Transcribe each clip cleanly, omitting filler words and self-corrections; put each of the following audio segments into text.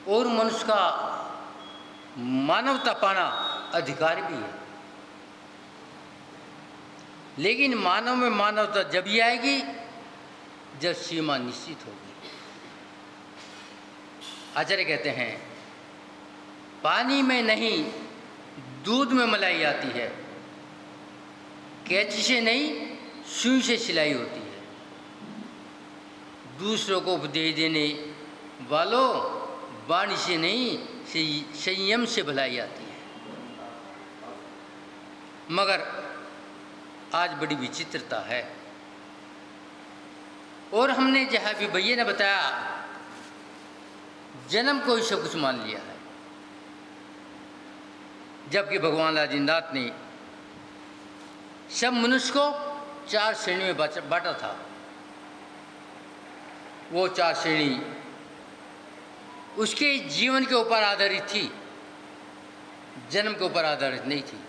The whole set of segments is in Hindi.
और मनुष्य का मानवता पाना अधिकार भी है। लेकिन मानव में मानवता जब ही आएगी जब सीमा निश्चित होगी। आचार्य कहते हैं, पानी में नहीं दूध में मलाई आती है, कैंची से नहीं सुई से सिलाई होती है। दूसरों को उपदेश देने वालों, वाणी से नहीं संयम से भलाई आती है। मगर आज बड़ी विचित्रता है, और हमने जहाँ भी भैया ने बताया, जन्म को ही सब कुछ मान लिया है। जबकि भगवान आदिनाथ ने सब मनुष्य को 4 श्रेणी में बांटा था। वो 4 श्रेणी उसके जीवन के ऊपर आधारित थी, जन्म के ऊपर आधारित नहीं थी।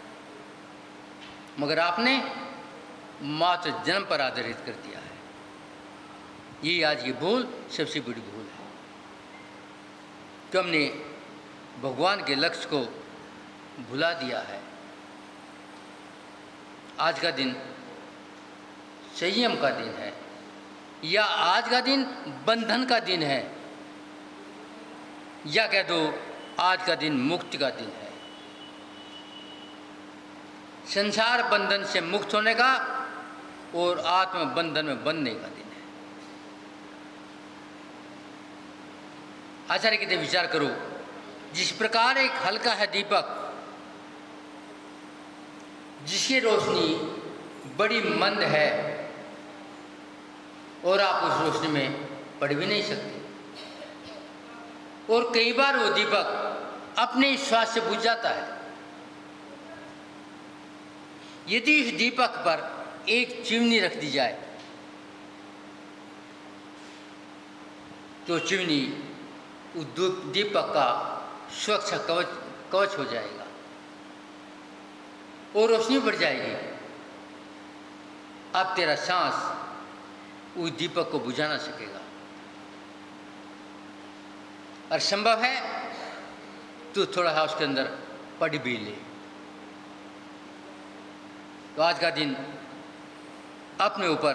मगर आपने मात्र जन्म पर आधारित कर दिया है। ये आज की भूल सबसे बड़ी भूल है कि हमने भगवान के लक्ष्य को भुला दिया है। आज का दिन संयम का दिन है, या आज का दिन बंधन का दिन है, या कह दो आज का दिन मुक्ति का दिन है। संसार बंधन से मुक्त होने का और आत्म बंधन में बंधने का दिन है। आचार्य कहते विचार करो, जिस प्रकार एक हल्का है दीपक जिसकी रोशनी बड़ी मंद है और आप उस रोशनी में पढ़ भी नहीं सकते, और कई बार वो दीपक अपने श्वास से बुझ जाता है। यदि इस दीपक पर एक चिमनी रख दी जाए तो चिमनी उस दीपक का सुरक्षा कवच हो जाएगा और रोशनी बढ़ जाएगी। अब तेरा सांस उस दीपक को बुझा ना सकेगा, और संभव है तो थोड़ा सा उसके अंदर पढ़ भी ले। तो आज का दिन अपने ऊपर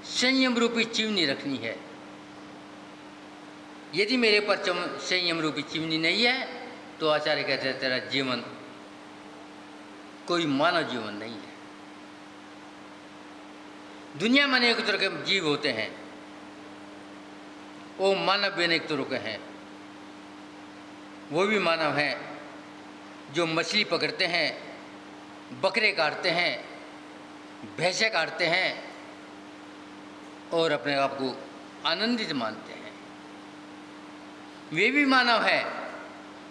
संयम रूपी चिमनी रखनी है। यदि मेरे पर संयम रूपी चिमनी नहीं है तो आचार्य कहते हैं तेरा जीवन कोई मानव जीवन नहीं है। दुनिया में अनेक तरह के जीव होते हैं, वो मानव भी अनेक तरह के हैं। वो भी मानव हैं जो मछली पकड़ते हैं, बकरे काटते हैं, भैंसे काटते हैं और अपने आप को आनंदित मानते हैं। वे भी मानव हैं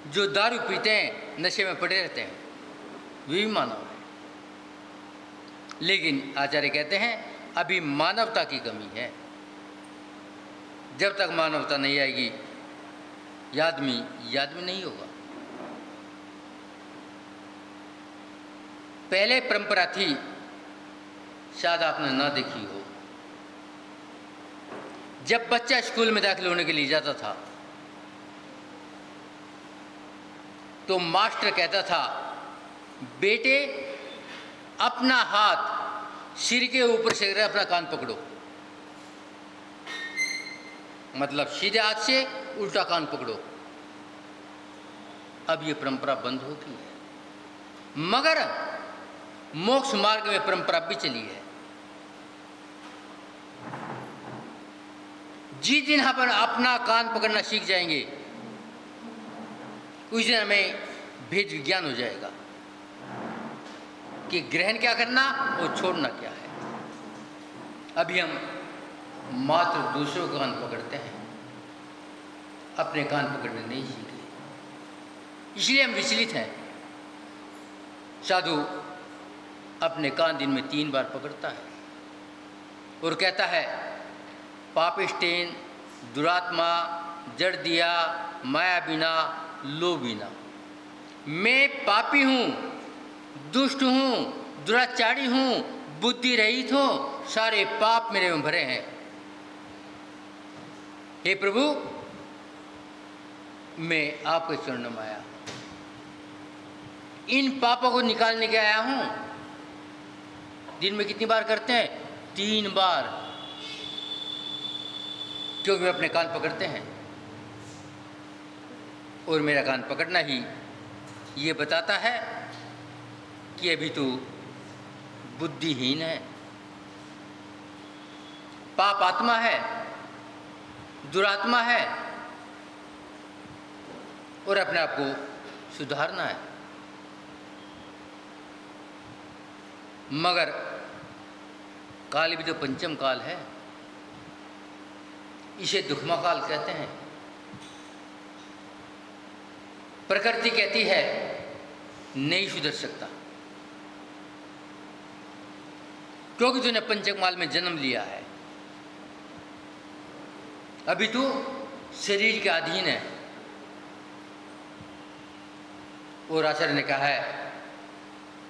जो दारू पीते हैं, नशे में पड़े रहते हैं, वे भी मानव हैं। लेकिन आचार्य कहते हैं अभी मानवता की कमी है। जब तक मानवता नहीं आएगी आदमी नहीं होगा। पहले परंपरा थी, शायद आपने ना देखी हो, जब बच्चा स्कूल में दाखिल होने के लिए जाता था तो मास्टर कहता था बेटे अपना हाथ सिर के ऊपर से अपना कान पकड़ो, मतलब सीधे हाथ से उल्टा कान पकड़ो। अब ये परंपरा बंद हो गई है, मगर मोक्ष मार्ग में परंपरा भी चली है। जिस दिन हम अपना कान पकड़ना सीख जाएंगे उस दिन हमें भेद विज्ञान हो जाएगा कि ग्रहण क्या करना और छोड़ना क्या है। अभी हम मात्र दूसरों का कान पकड़ते हैं, अपने कान पकड़ने नहीं सीखे, इसलिए हम विचलित हैं। साधु अपने कान दिन में 3 बार पकड़ता है और कहता है पापिष्टेन, दुरात्मा, जड़ दिया, माया बिना, लो बिना। मैं पापी हूँ, दुष्ट हूँ, दुराचारी हूँ, बुद्धि रहित हूँ, सारे पाप मेरे में भरे हैं। हे प्रभु, मैं आपके चरणों में आया हूँ, इन पापों को निकालने के आया हूँ। दिन में कितनी बार करते हैं? 3 बार, क्योंकि वे अपने कान पकड़ते हैं और मेरा कान पकड़ना ही ये बताता है कि अभी तो बुद्धिहीन है, पाप आत्मा है, दुरात्मा है और अपने आप को सुधारना है। मगर काल भी तो पंचम काल है, इसे दुखमा काल कहते हैं। प्रकृति कहती है नहीं सुधर सकता, क्योंकि तूने पंचम काल में जन्म लिया है, अभी तू शरीर के अधीन है। और आचार्य ने कहा है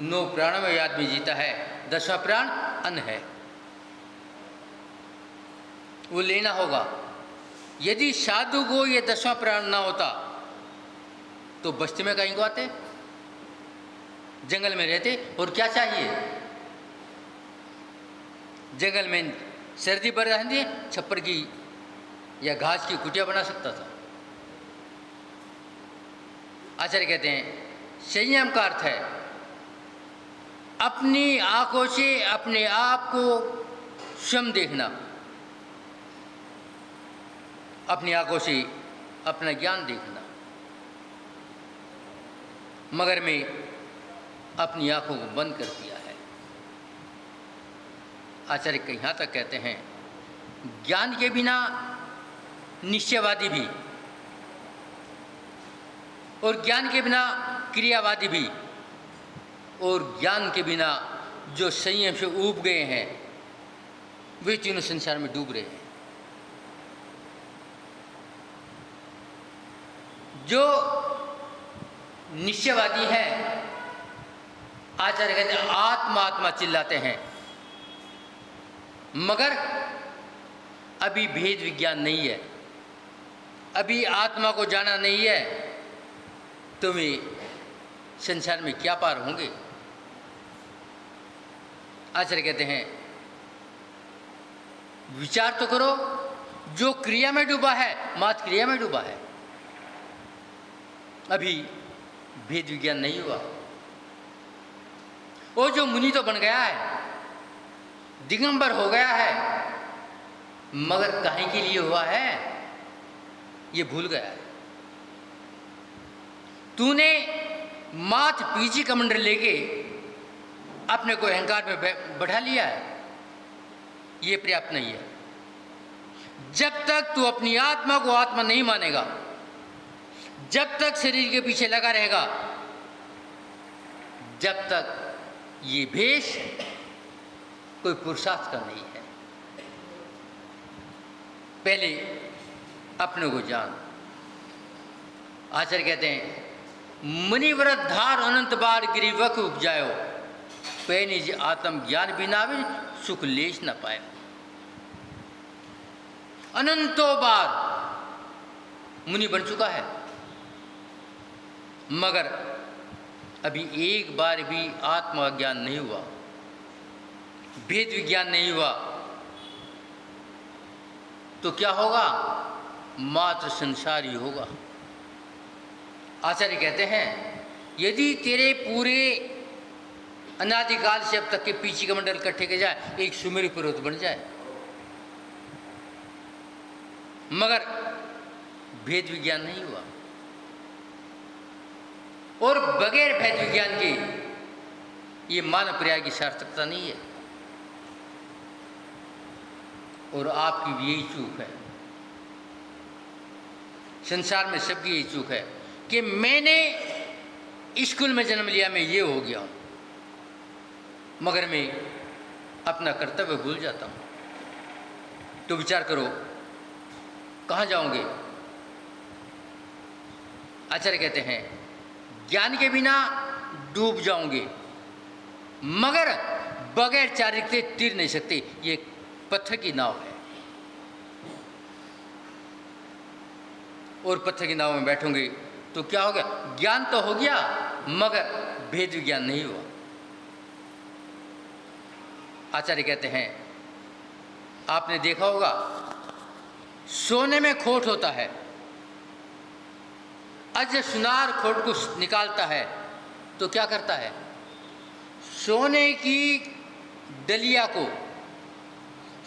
9 प्राणों में आदमी जीता है, 10वां प्राण अन्न है, वो लेना होगा। यदि साधु को ये 10वां प्राण ना होता तो बस्ती में कहीं को आते, जंगल में रहते, और क्या चाहिए? जंगल में सर्दी पर रहती, छप्पर की या घास की कुटिया बना सकता था। आचार्य कहते हैं संयम का अर्थ है अपनी आंखों से अपने आप को स्वयं देखना, अपनी आंखों से अपना ज्ञान देखना। मगर मैं अपनी आंखों को बंद कर दिया है। आचार्य यहाँ तक कहते हैं ज्ञान के बिना निश्चयवादी भी और ज्ञान के बिना क्रियावादी भी और ज्ञान के बिना जो संयम से ऊब गए हैं वे तीनों संसार में डूब रहे हैं। जो निश्चयवादी है, आचार्य कहते हैं आत्मा आत्मा चिल्लाते हैं, मगर अभी भेद विज्ञान नहीं है, अभी आत्मा को जाना नहीं है, तो वे संसार में क्या पार होंगे। आचार्य कहते हैं विचार तो करो, जो क्रिया में डूबा है मात्र क्रिया में डूबा है, अभी भेद विज्ञान नहीं हुआ। वो जो मुनि तो बन गया है, दिगंबर हो गया है, मगर काहे के लिए हुआ है ये भूल गया है। तूने माथ पीछे कमंडल लेके अपने को अहंकार में बढ़ा लिया है, ये पर्याप्त नहीं है। जब तक तू अपनी आत्मा को आत्मा नहीं मानेगा, जब तक शरीर के पीछे लगा रहेगा, जब तक ये भेष कोई पुरुषार्थ का नहीं है। पहले अपने को जान। आचार्य कहते हैं मुनिव्रत धार अनंत बार गिरिवक उपजायो, पे निज आत्म ज्ञान बिना भी सुख लेश न पाए। अनंतों बार मुनि बन चुका है, मगर अभी एक बार भी आत्मा ज्ञान नहीं हुआ, भेद विज्ञान नहीं हुआ, तो क्या होगा? मात्र संसार ही होगा। आचार्य कहते हैं यदि तेरे पूरे अनादिकाल से अब तक के पीछे का मंडल इकट्ठे के जाए, एक सुमेरु पर्वत बन जाए, मगर भेद विज्ञान नहीं हुआ। और बगैर भेद विज्ञान के ये मानव पर्याय की सार्थकता नहीं है। और आपकी भी यही चूक है, संसार में सबकी यही चूक है कि मैंने स्कूल में जन्म लिया, मैं ये हो गया हूँ, मगर मैं अपना कर्तव्य भूल जाता हूँ। तो विचार करो कहाँ जाओगे? आचार्य कहते हैं ज्ञान के बिना डूब जाओगे, मगर बगैर चारित्र से तीर नहीं सकते। ये पत्थर की नाव है। और पत्थर की नाव में बैठोगे तो क्या हो गया? ज्ञान तो हो गया मगर भेद विज्ञान नहीं हुआ। आचार्य कहते हैं, आपने देखा होगा सोने में खोट होता है, आज जब सुनार खोट को निकालता है तो क्या करता है? सोने की डलिया को,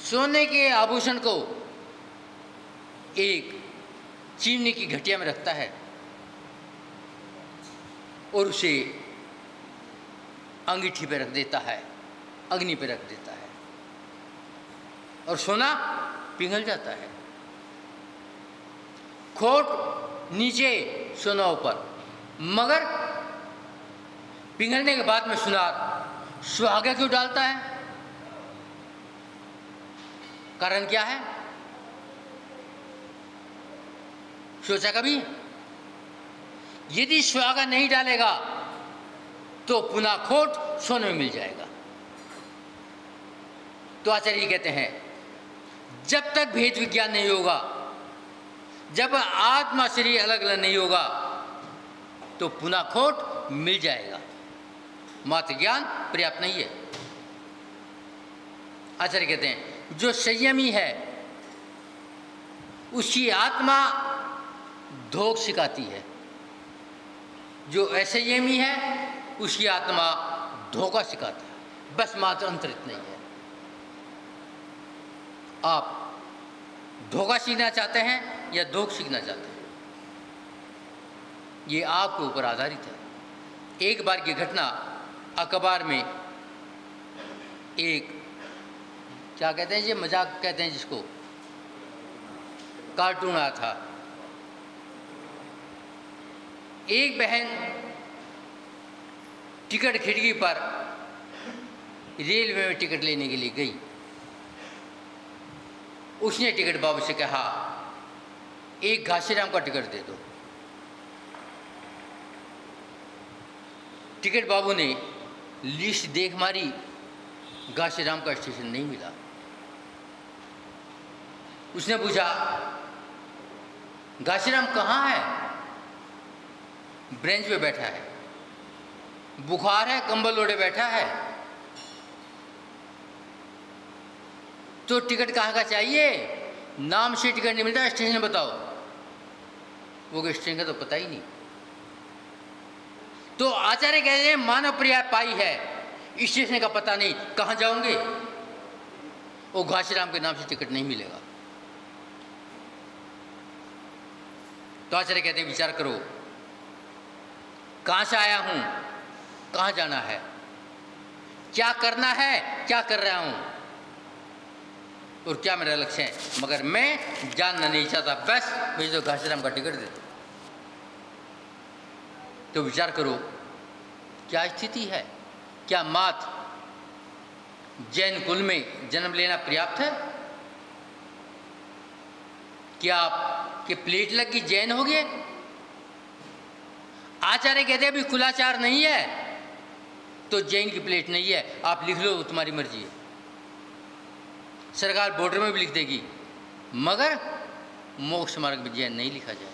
सोने के आभूषण को एक चीनी की घटिया में रखता है और उसे अंगीठी पे रख देता है, अग्नि पे रख देता है और सोना पिघल जाता है। खोट नीचे, सोना ऊपर, मगर पिघलने के बाद में सुनार सुहागा क्यों डालता है? कारण क्या है? सोचा कभी? यदि सुहागा नहीं डालेगा तो पुनः खोट सोने में मिल जाएगा। तो आचार्य कहते हैं, जब तक भेद विज्ञान नहीं होगा, जब आत्मा शरीर अलग अलग नहीं होगा तो पुनः खोट मिल जाएगा, मात्र ज्ञान पर्याप्त नहीं है। आचार्य कहते हैं, जो संयमी है उसकी आत्मा धोख सिखाती है, जो असंयमी है उसकी आत्मा धोखा सिखाता है। बस मात्र अंतर इतना ही है। आप धोखा सीखना चाहते हैं या धोख सीखना चाहते हैं, ये आपके ऊपर आधारित है। एक बार की घटना, अखबार में एक, क्या कहते हैं, ये मजाक कहते हैं जिसको, कार्टून आया था। एक बहन टिकट खिड़की पर रेलवे में टिकट लेने के लिए गई। उसने टिकट बाबू से कहा, एक घासीराम का टिकट दे दो। टिकट बाबू ने लिस्ट देख मारी, घासीराम का स्टेशन नहीं मिला। उसने पूछा, घासीराम कहाँ है? ब्रेंच पे बैठा है, बुखार है, कंबल ओढ़े बैठा है। तो टिकट कहाँ का चाहिए? नाम से टिकट नहीं मिलता, स्टेशन बताओ। वो स्टेशन का तो पता ही नहीं। तो आचार्य कहते हैं, मानव पर्याय पाई है, स्टेशन का पता नहीं, कहाँ जाओगे? वो घासीराम के नाम से टिकट नहीं मिलेगा। तो आचार्य कहते हैं, विचार करो, कहाँ से आया हूँ, कहाँ जाना है, क्या करना है, क्या कर रहा हूँ और क्या मेरा लक्ष्य है, मगर मैं जानना नहीं चाहता। बस मुझे तो घासीराम का टिकट दे दो। तो विचार करो, क्या स्थिति है? क्या मात्र जैन कुल में जन्म लेना पर्याप्त है? क्या आपके प्लेट लग गई, जैन हो गए? आचार्य कहते हैं, अभी कुलाचार नहीं है तो जैन की प्लेट नहीं है, आप लिख लो, तुम्हारी मर्जी है। सरकार बॉर्डर में भी लिख देगी, मगर मोक्ष मार्ग में जैन नहीं लिखा जाएगा।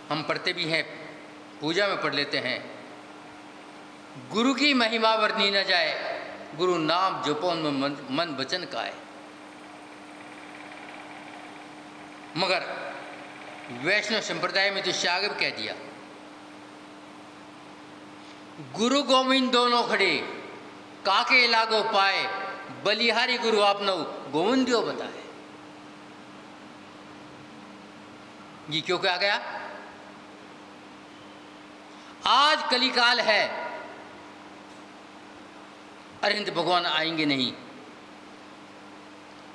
हम पढ़ते भी हैं, पूजा में पढ़ लेते हैं, गुरु की महिमा वर्णी न जाए, गुरु नाम जपो मन वचन काए। मगर वैष्णव संप्रदाय में तो इससे आगे भी कह दिया, गुरु गोविंद दोनों खड़े, काके लागो पाए, बलिहारी गुरु आपनो गोविंदियो बताए। ये क्यों कहा गया? आज कलिकाल है, अरिहंत भगवान आएंगे नहीं,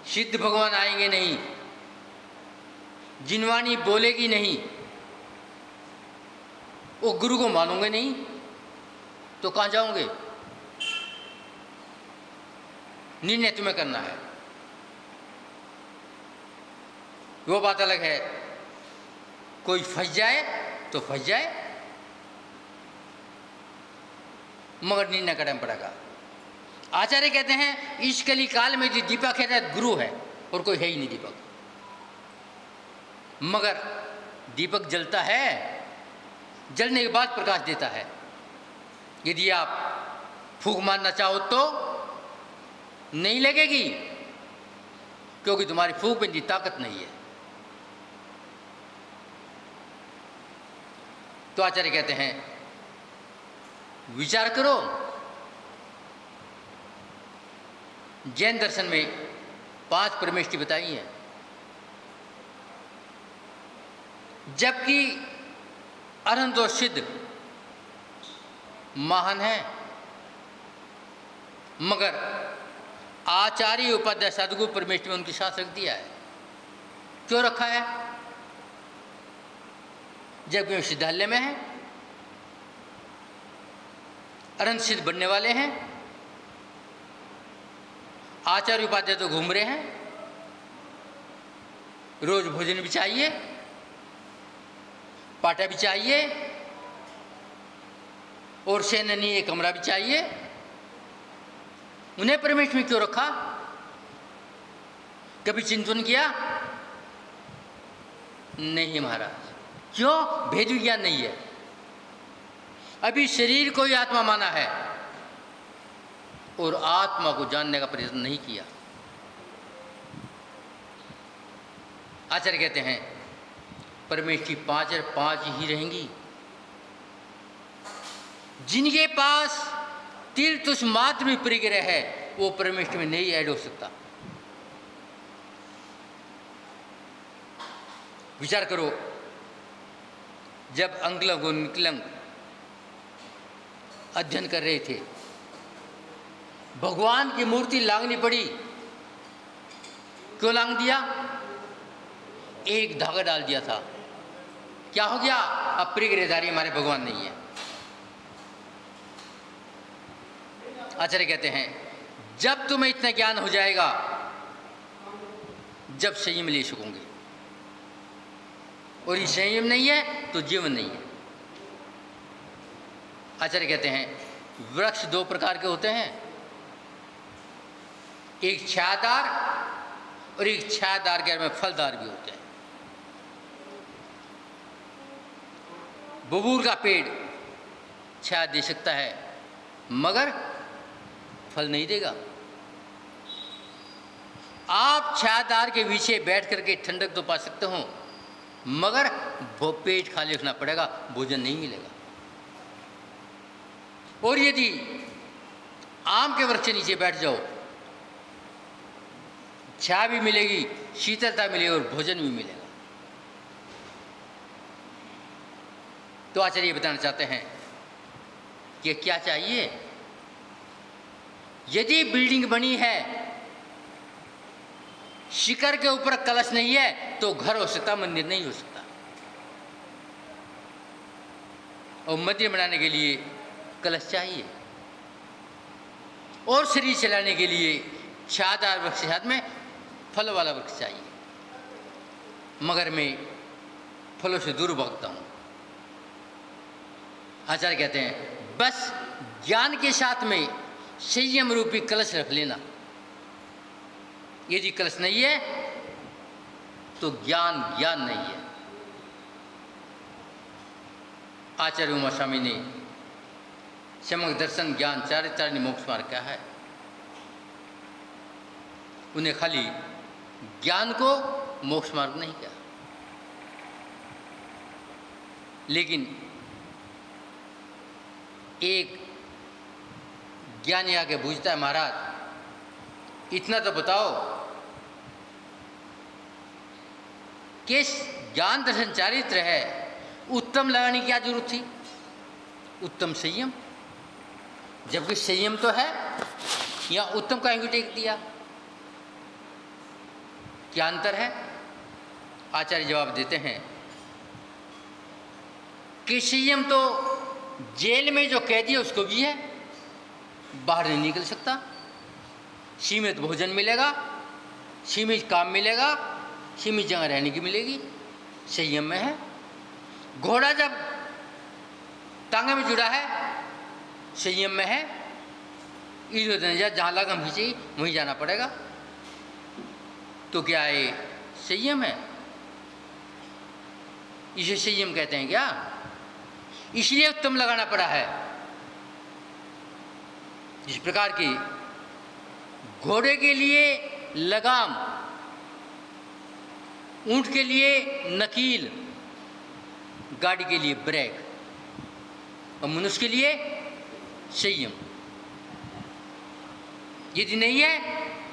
सिद्ध भगवान आएंगे नहीं, जिनवाणी बोलेगी नहीं, वो गुरु को मानोगे नहीं तो कहाँ जाओगे? निर्णय तुम्हें करना है। वो बात अलग है, कोई फंस जाए तो फंस जाए, मगर निर्णय करना पड़ेगा। आचार्य कहते हैं इस कली काल में जो दीपक है गुरु है, और कोई है ही नहीं दीपक। मगर दीपक जलता है, जलने के बाद प्रकाश देता है। यदि आप फूंक मारना चाहो तो नहीं लगेगी, क्योंकि तुम्हारी फूंक में इतनी ताकत नहीं है। तो आचार्य कहते हैं विचार करो। जैन दर्शन में 5 परमेष्टि बताई हैं, जबकि अनंत और सिद्ध महान है, मगर आचार्य उपाध्याय साधुगुरु परमेष्टि में उनके साथ रख दिया है। क्यों रखा है? जबकि वे सिद्धालय में है, अनंत सिद्ध बनने वाले हैं, आचार्य उपाध्याय तो घूम रहे हैं, रोज भोजन भी चाहिए, पाटा भी चाहिए, और शयननीय कमरा भी चाहिए। उन्हें परमेष्टि में क्यों रखा? कभी चिंतन किया? नहीं महाराज। क्यों? भेद विज्ञान नहीं है। अभी शरीर को ही आत्मा माना है और आत्मा को जानने का प्रयत्न नहीं किया। आचार्य कहते हैं परमेष्टि 5 ही रहेंगी। जिनके पास तिल तुष मात्र भी परिग्रह है वो परमेष्टि में नहीं ऐड हो सकता। विचार करो, जब अंगलंग और निकलंग अध्ययन कर रहे थे, भगवान की मूर्ति लांगनी पड़ी। क्यों लांग दिया? एक धागा डाल दिया था। क्या हो गया? अब परिग्रहधारी हमारे भगवान नहीं है। आचार्य कहते हैं जब तुम्हें इतना ज्ञान हो जाएगा, जब संयम ले सकोगे, और ये संयम नहीं है तो जीवन नहीं है। आचार्य कहते हैं वृक्ष 2 प्रकार के होते हैं, एक छायादार और एक छायादार के में फलदार भी होते हैं। बबूल का पेड़ छाया दे सकता है मगर फल नहीं देगा। आप छायादार के पीछे बैठ करके ठंडक तो पा सकते हो, मगर वो पेट खाली रखना पड़ेगा, भोजन नहीं मिलेगा। और यदि आम के वृक्ष के नीचे बैठ जाओ, छाया भी मिलेगी, शीतलता मिलेगी और भोजन भी मिलेगा। तो आचार्य बताना चाहते हैं कि क्या चाहिए। यदि बिल्डिंग बनी है, शिखर के ऊपर कलश नहीं है तो घर हो सकता, मंदिर नहीं हो सकता। और मंदिर बनाने के लिए कलश चाहिए, और शरीर चलाने के लिए छायादार वृक्ष के साथ में फल वाला वृक्ष चाहिए। मगर मैं फलों से दूर भागता हूँ। आचार्य कहते हैं बस ज्ञान के साथ में संयम रूपी कलश रख लेना। यदि कलश नहीं है तो ज्ञान नहीं है। आचार्य उमा स्वामी ने समग्र दर्शन ज्ञान चारित्राणी मोक्ष मार्ग क्या है, उन्हें खाली ज्ञान को मोक्ष मार्ग नहीं किया। लेकिन एक ज्ञानी आके पूछता है महाराज इतना तो बताओ कि ज्ञान दर्शन चारित्र है, उत्तम लगाने की क्या जरूरत थी? उत्तम संयम, जबकि संयम तो है, या उत्तम का क्यों टेक दिया? क्या अंतर है? आचार्य जवाब देते हैं कि संयम तो जेल में जो कैदी है उसको भी है, बाहर नहीं निकल सकता, सीमित भोजन मिलेगा, सीमित काम मिलेगा, सीमित जगह रहने की मिलेगी, संयम में है। घोड़ा जब टांगे में जुड़ा है संयम में है, इधर नहीं जा, जहाँ लगम खींची वहीं जाना पड़ेगा। तो क्या ये संयम है? इसे संयम कहते हैं क्या? इसलिए उत्तम लगाना पड़ा है। जिस प्रकार की घोड़े के लिए लगाम, ऊंट के लिए नकील, गाड़ी के लिए ब्रेक और मनुष्य के लिए संयम। यदि नहीं है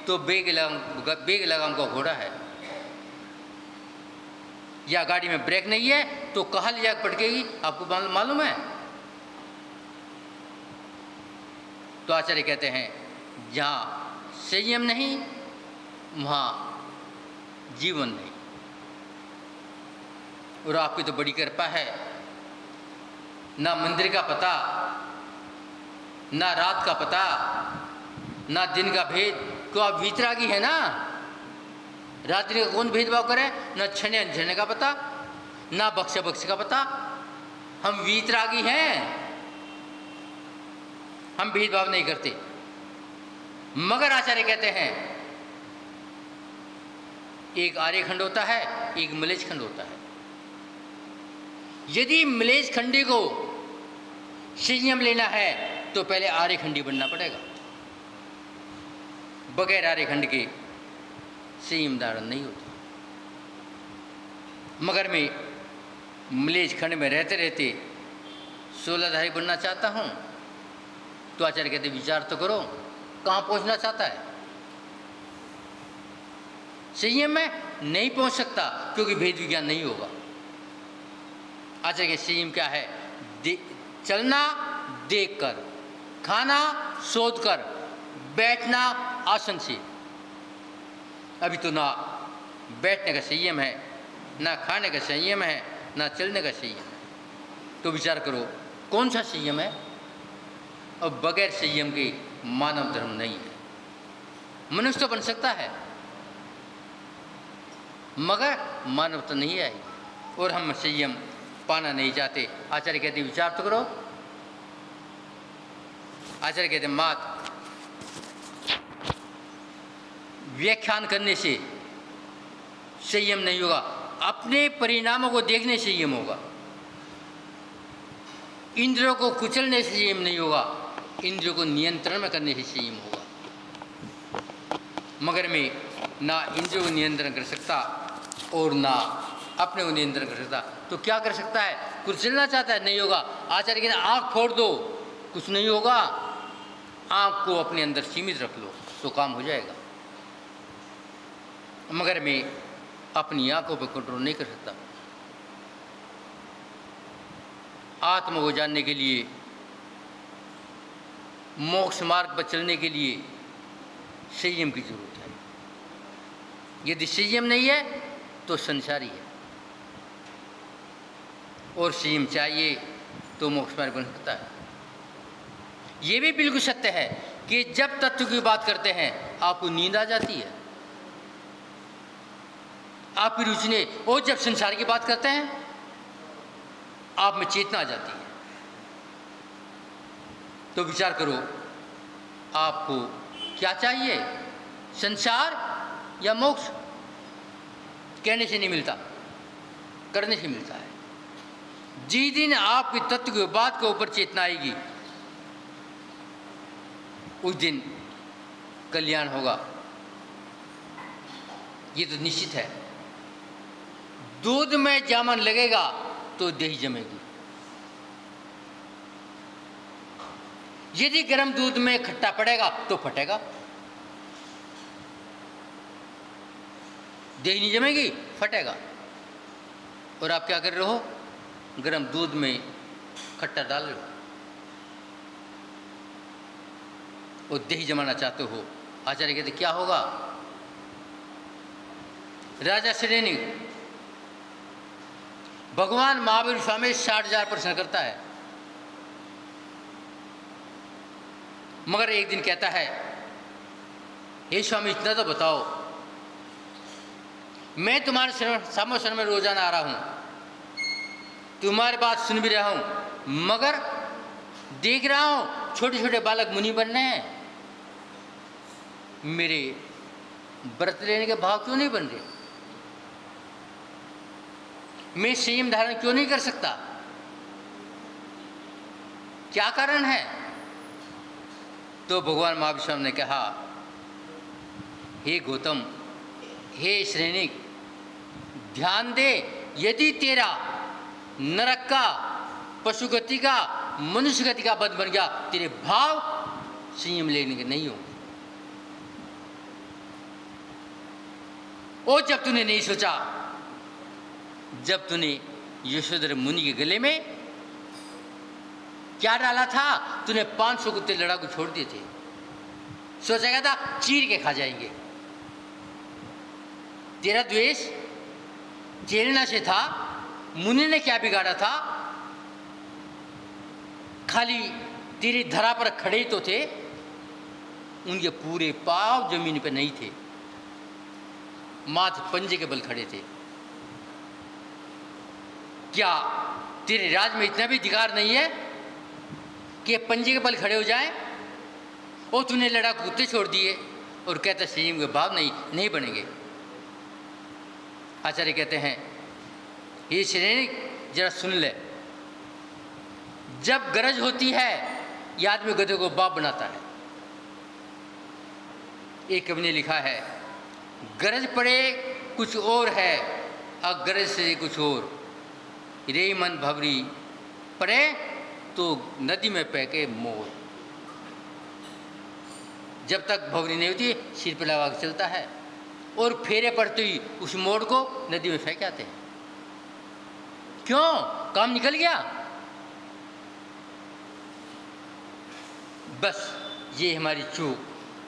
तो बेग लगाम का घोड़ा है, या गाड़ी में ब्रेक नहीं है तो कहाँ ले जाकर पटकेगी, आपको मालूम है? तो आचार्य कहते हैं जहाँ संयम नहीं वहाँ जीवन नहीं। और आपकी तो बड़ी कृपा है, ना मंदिर का पता, ना रात का पता, ना दिन का भेद। तो आप वीतरागी है ना, रात्रि का कौन भेदभाव करे? ना छने अनछने का पता, ना बक्से बक्से का पता। हम वीतरागी हैं, हम भेदभाव नहीं करते। मगर आचार्य कहते हैं एक आर्यखंड होता है, एक मलेच्छ खंड होता है। यदि मलेच्छ खंडी को संयम लेना है तो पहले आर्यखंडी बनना पड़ेगा। बगैर आर्यखंड के संयम धारण नहीं होता। मगर मैं मलेच्छ खंड में रहते रहते 16धारी बनना चाहता हूँ, तो आचार्य कहते विचार तो करो कहाँ पहुँचना चाहता है। संयम में नहीं पहुँच सकता क्योंकि भेद विज्ञान नहीं होगा। आचार्य के संयम क्या है? चलना देखकर, खाना शोध कर, बैठना आसन से। अभी तो ना बैठने का संयम है, ना खाने का संयम है, ना चलने का संयम है। तो विचार करो कौन सा संयम है? और बगैर संयम के मानव धर्म नहीं है। मनुष्य तो बन सकता है मगर मानव तो नहीं आएगी, और हम संयम पाना नहीं चाहते। आचार्य कहते विचार तो करो। आचार्य कहते मात व्याख्यान करने से संयम नहीं होगा, अपने परिणामों को देखने से संयम होगा। इंद्रियों को कुचलने से संयम नहीं होगा, इंद्रियों को नियंत्रण में करने से संयम होगा। मगर मैं ना इंद्रियों को नियंत्रण कर सकता और ना अपने को नियंत्रण कर सकता, तो क्या कर सकता है? कुचलना चाहता है, नहीं होगा। आचार्य कहते आँख फोड़ दो, कुछ नहीं होगा। आँख को अपने अंदर सीमित रख लो तो काम हो जाएगा। मगर मैं अपनी आँखों पर कंट्रोल नहीं कर सकता। आत्मा को जानने के लिए, मोक्ष मार्ग पर चलने के लिए संयम की जरूरत है। यदि संयम नहीं है तो संसारी है, और संयम चाहिए तो मोक्ष मार्ग बन सकता है। ये भी बिल्कुल सत्य है कि जब तत्व की बात करते हैं आपको नींद आ जाती है, आपकी रुचि ने, और जब संसार की बात करते हैं आप में चेतना आ जाती है। तो विचार करो आपको क्या चाहिए, संसार या मोक्ष? कहने से नहीं मिलता, करने से मिलता है। जिस दिन आपकी तत्व की बात के ऊपर चेतना आएगी उस दिन कल्याण होगा, ये तो निश्चित है। दूध में जामन लगेगा तो दही जमेगी। यदि गर्म दूध में खट्टा पड़ेगा तो फटेगा, दही नहीं जमेगी, फटेगा। और आप क्या कर रहे हो? गर्म दूध में खट्टा डाल रहे हो और दही जमाना चाहते हो। आचार्य कहते क्या होगा? राजा श्रेणी भगवान महावीर स्वामी 60,000 प्रश्न करता है, मगर एक दिन कहता है हे स्वामी इतना तो बताओ, मैं तुम्हारे समोसन में रोजाना आ रहा हूँ, तुम्हारी बात सुन भी रहा हूँ, मगर देख रहा हूँ छोटे छोटे बालक मुनि बन रहे हैं, मेरे व्रत लेने के भाव क्यों नहीं बन रहे? मैं संयम धारण क्यों नहीं कर सकता? क्या कारण है? तो भगवान महाविष्णु ने कहा, हे गौतम, हे श्रेणिक, ध्यान दे, यदि तेरा नरक का, पशुगति का, मनुष्य गति का बंध बन गया, तेरे भाव संयम लेने के नहीं होंगे। और जब तूने नहीं सोचा, जब तूने यशोधर मुनि के गले में क्या डाला था? तूने 500 कुत्ते लड़ाकू छोड़ दिए थे। सोचा क्या था? चीर के खा जाएंगे। तेरा द्वेष प्रेरणा से था। मुनि ने क्या बिगाड़ा था? खाली तेरी धरा पर खड़े तो थे, उनके पूरे पांव जमीन पर नहीं थे, मात्र पंजे के बल खड़े थे। क्या तेरे राज में इतना भी अधिकार नहीं है कि पंजे के बल खड़े हो जाएं? और तूने लड़ाकू कुत्ते छोड़ दिए और कहता संयम के भाव नहीं बनेंगे। आचार्य कहते हैं, ये श्रेणी जरा सुन ले, जब गरज होती है ये आदमी गधे को बाप बनाता है। एक कवि ने लिखा है, गरज पड़े कुछ और है, अगरज से कुछ और, रे मन भवरी पड़े तो नदी में पैके मोर। जब तक भवरी नहीं होती सिर पर लगा के चलता है, और फेरे पड़ते ही उस मोड़ को नदी में फेंक आते हैं। क्यों? काम निकल गया। बस ये हमारी चूक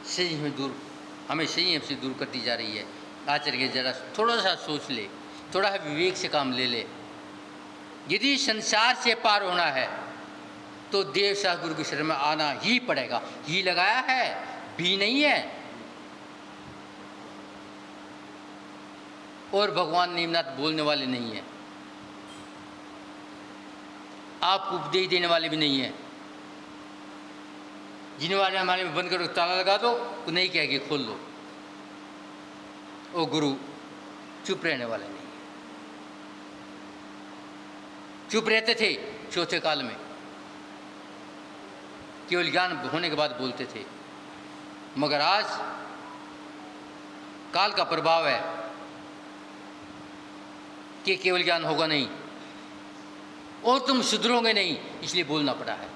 संयम में दूर, हमें संयम से दूर करती जा रही है। आचार्य जरा थोड़ा सा सोच ले, थोड़ा विवेक से काम ले ले। यदि संसार से पार होना है तो देव शाह गुरु की शरण में आना ही पड़ेगा। ही लगाया है, भी नहीं है। और भगवान नीमनाथ बोलने वाले नहीं है, आपको उपदेश देने वाले भी नहीं है। जिन वाले हमारे में बंद करो, ताला लगा दो, तो नहीं कहेगी खोल दो। वो गुरु चुप रहने वाले नहीं है। चुप रहते थे चौथे काल में, केवल ज्ञान होने के बाद बोलते थे। मगर आज काल का प्रभाव है कि केवल ज्ञान होगा नहीं और तुम सुधरोगे नहीं, इसलिए बोलना पड़ा है।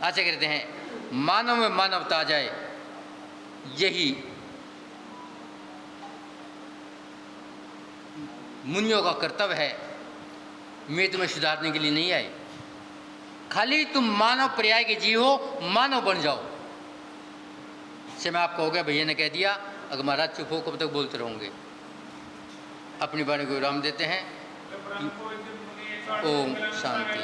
आशा करते हैं मानव में मानवता आ जाए, यही मुनियों का कर्तव्य है। मैं तुम्हें सुधारने के लिए नहीं आए, खाली तुम मानव पर्याय के जीव हो, मानव बन जाओ। समय आपका हो गया, भैया ने कह दिया, अगर महाराज चुप हो कब तक बोलते रहोगे। अपनी वाणी को विराम देते हैं। ओम शांति।